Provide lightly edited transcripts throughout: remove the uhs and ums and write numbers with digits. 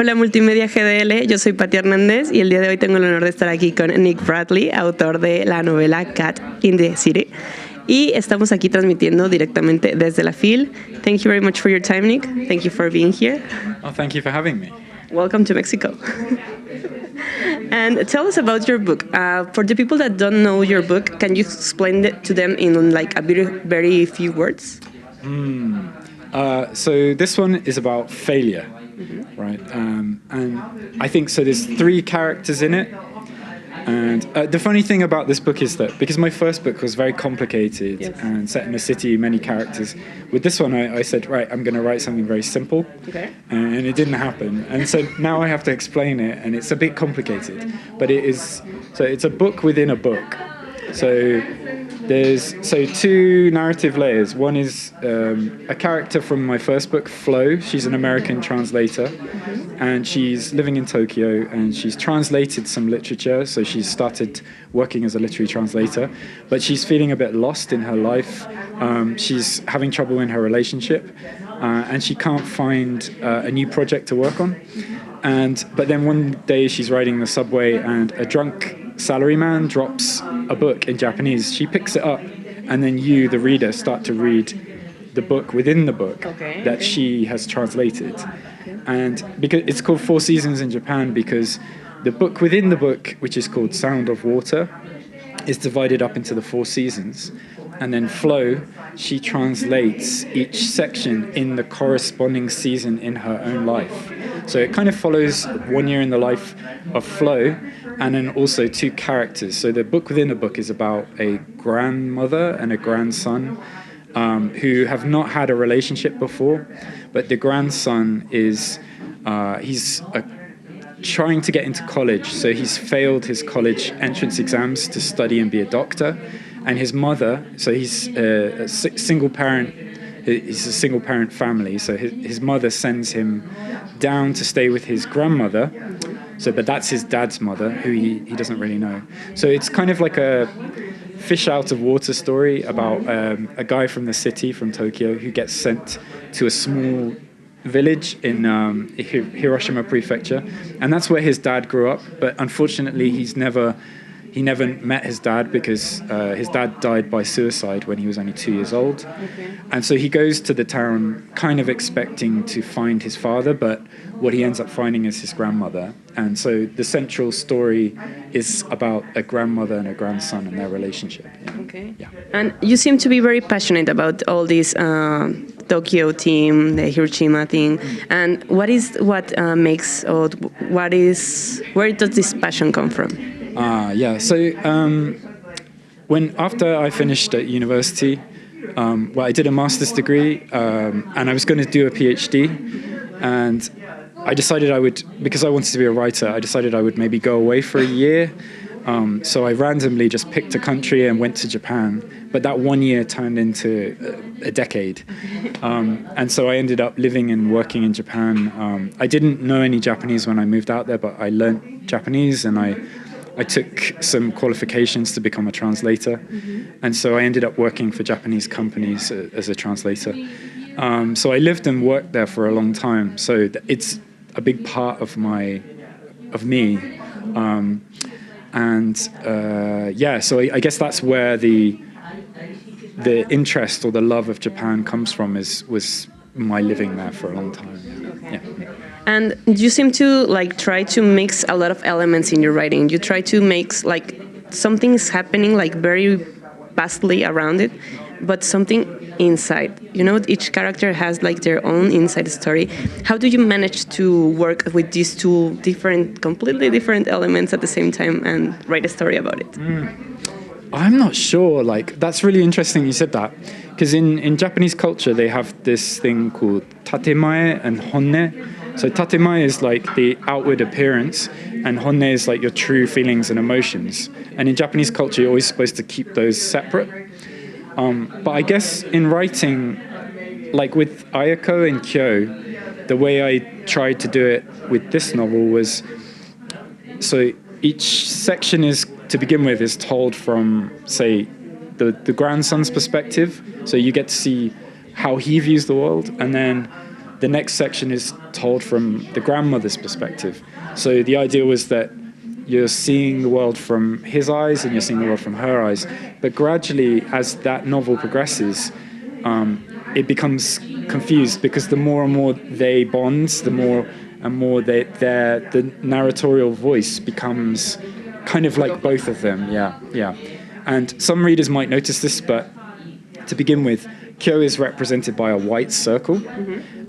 Hola Multimedia GDL, yo soy Pati Hernández y el día de hoy tengo el honor de estar aquí con Nick Bradley, autor de la novela Cat in the City. Y estamos aquí transmitiendo directamente desde la FIL. Thank you very much for your time, Nick. Thank you for being here. Oh, thank you for having me. Welcome to Mexico. And tell us about your book. For the people that don't know your book, can you explain it to them in like a very few words? So this one is about failure, right? And I think so. There's three characters in it. And the funny thing about this book is that because my first book was very complicated and set in a city, many characters, with this one I said, right, I'm going to write something very simple. Okay. And it didn't happen. And so now I have to explain it, and it's a bit complicated. But it's a book within a book. So there's two narrative layers. One is a character from my first book, Flo. She's an American translator, and she's living in Tokyo, and she's translated some literature. So she's started working as a literary translator, but she's feeling a bit lost in her life. She's having trouble in her relationship, and she can't find a new project to work on. But then one day she's riding the subway, and a drunk salaryman drops a book in Japanese. She picks it up, and then you, the reader, start to read the book within the book that she has translated. And because it's called Four Seasons in Japan, because the book within the book, which is called Sound of Water, is divided up into the four seasons. And then Flo, she translates each section in the corresponding season in her own life. So it kind of follows 1 year in the life of Flo, and then also two characters. So the book within the book is about a grandmother and a grandson who have not had a relationship before, but the grandson is trying to get into college. So he's failed his college entrance exams to study and be a doctor. And his mother, so he's a single parent. He's a single parent family. So his mother sends him down to stay with his grandmother. But that's his dad's mother, who he doesn't really know. So it's kind of like a fish out of water story about a guy from the city, from Tokyo, who gets sent to a small village in Hiroshima Prefecture, and that's where his dad grew up. But unfortunately, he never met his dad because his dad died by suicide when he was only 2 years old. And so he goes to the town kind of expecting to find his father, but what he ends up finding is his grandmother. And so the central story is about a grandmother and a grandson and their relationship. Okay. Yeah. And you seem to be very passionate about all this Tokyo theme, the Hiroshima thing. And where does this passion come from? After I finished at university, I did a master's degree, and I was going to do a PhD, and I decided because I wanted to be a writer, I decided I would maybe go away for a year. So I randomly just picked a country and went to Japan, but that 1 year turned into a decade. And so I ended up living and working in Japan. I didn't know any Japanese when I moved out there, but I learned Japanese, and I took some qualifications to become a translator. And so I ended up working for Japanese companies as a translator. So I lived and worked there for a long time. So it's a big part of me. So I guess that's where the interest or the love of Japan comes from, was my living there for a long time. Okay. Yeah. And you seem to try to mix a lot of elements in your writing. You try to make something is happening very vastly around it, but something inside. Each character has their own inside story. How do you manage to work with these two completely different elements at the same time and write a story about it? I'm not sure. That's really interesting you said that, because in Japanese culture they have this thing called tatemae and honne. So tatemae is the outward appearance, and honne is your true feelings and emotions. And in Japanese culture, you're always supposed to keep those separate. But I guess in writing, with Ayako and Kyo, the way I tried to do it with this novel was, so each section to begin with, is told from, say, the grandson's perspective. So you get to see how he views the world, and then the next section is told from the grandmother's perspective. So the idea was that you're seeing the world from his eyes and you're seeing the world from her eyes. But gradually, as that novel progresses, it becomes confused because the more and more they bond, the more and more the narratorial voice becomes kind of like both of them. Yeah. And some readers might notice this, but to begin with, Kyo is represented by a white circle,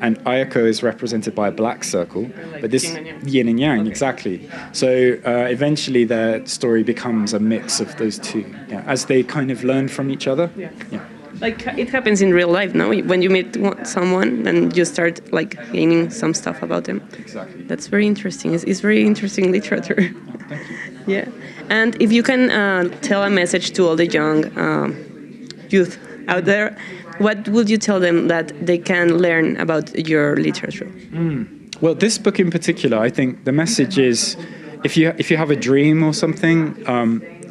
and Ayako is represented by a black circle. Like but this yin and yang, exactly. So eventually, their story becomes a mix of those two, as they kind of learn from each other. Yeah. Like it happens in real life, no? When you meet someone and you start like gaining some stuff about them. Exactly. That's very interesting. It's very interesting literature. Oh, thank you. Yeah. And if you can tell a message to all the young youth out there, what would you tell them that they can learn about your literature? Well, this book in particular, I think the message is, if you have a dream or something,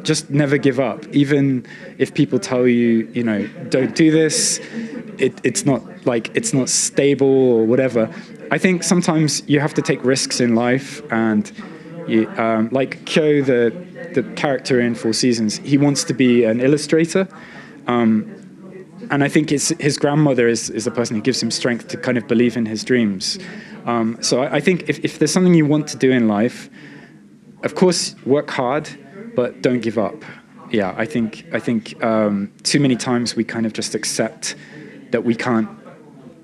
just never give up. Even if people tell you, don't do this, it's not stable or whatever. I think sometimes you have to take risks in life, and like Kyo, the character in Four Seasons, he wants to be an illustrator. And I think his grandmother is the person who gives him strength to kind of believe in his dreams. So I think if there's something you want to do in life, of course, work hard, but don't give up. Yeah, I think too many times we kind of just accept that we can't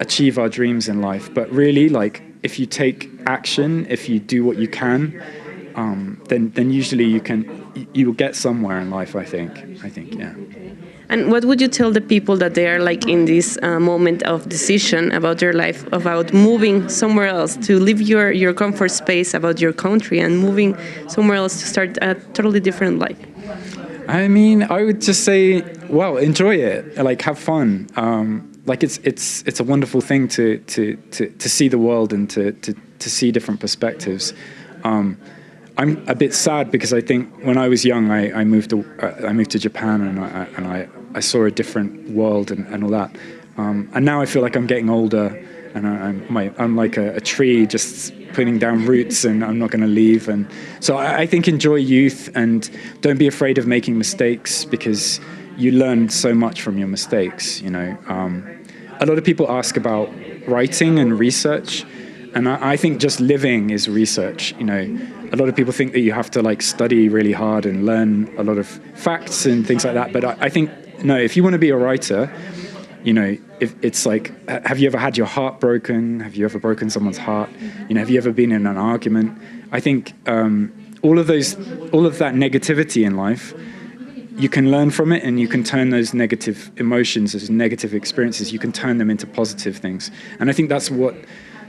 achieve our dreams in life. But really, like, if you take action, if you do what you can, then usually you will get somewhere in life. I think, yeah. And what would you tell the people that they are like in this moment of decision about their life, about moving somewhere else, to leave your comfort space about your country and moving somewhere else to start a totally different life? I mean, I would just say, well, enjoy it, like have fun. Like it's a wonderful thing to see the world and to see different perspectives. I'm a bit sad because I think when I was young, I moved to Japan and I saw a different world and all that. And now I feel like I'm getting older and I'm like a tree just putting down roots and I'm not going to leave. And so I think enjoy youth and don't be afraid of making mistakes because you learn so much from your mistakes. A lot of people ask about writing and research. And I think just living is research. A lot of people think that you have to like study really hard and learn a lot of facts and things like that. But I think, no, if you want to be a writer, if it's like, have you ever had your heart broken? Have you ever broken someone's heart? Have you ever been in an argument? I think all of that negativity in life, you can learn from it and you can turn those negative emotions, those negative experiences, you can turn them into positive things. And I think that's what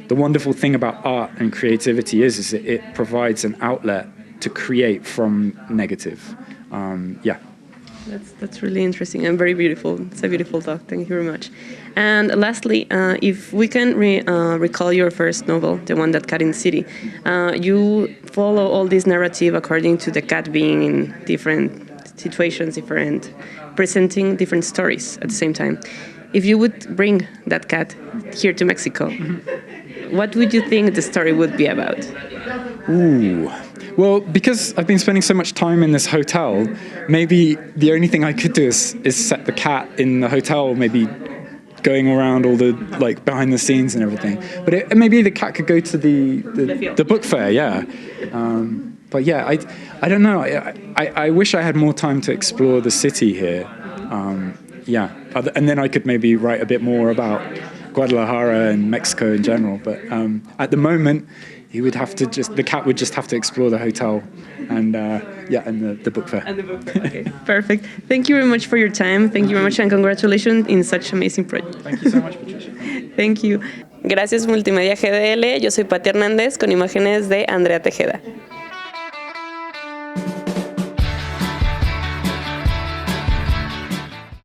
the wonderful thing about art and creativity is that it provides an outlet to create from negative. Yeah. That's really interesting and very beautiful. It's a beautiful talk. Thank you very much. And lastly, if we can recall your first novel, the one that Cat in the City, you follow all this narrative according to the cat being in different situations, presenting different stories at the same time. If you would bring that cat here to Mexico, what would you think the story would be about? Ooh. Well, because I've been spending so much time in this hotel, maybe the only thing I could do is set the cat in the hotel, maybe going around all the like behind the scenes and everything. But maybe the cat could go to the book fair, yeah. But yeah, I don't know. I wish I had more time to explore the city here. Yeah, and then I could maybe write a bit more about Guadalajara and Mexico in general. But at the moment, the cat would just have to explore the hotel and the book fair. And the book fair. Okay, perfect. Thank you very much for your time. Thank you very much and congratulations in such amazing project. Thank you so much, Patricia. Thank you. Gracias Multimedia GDL. Yo soy Pati Hernández con imágenes de Andrea Tejeda.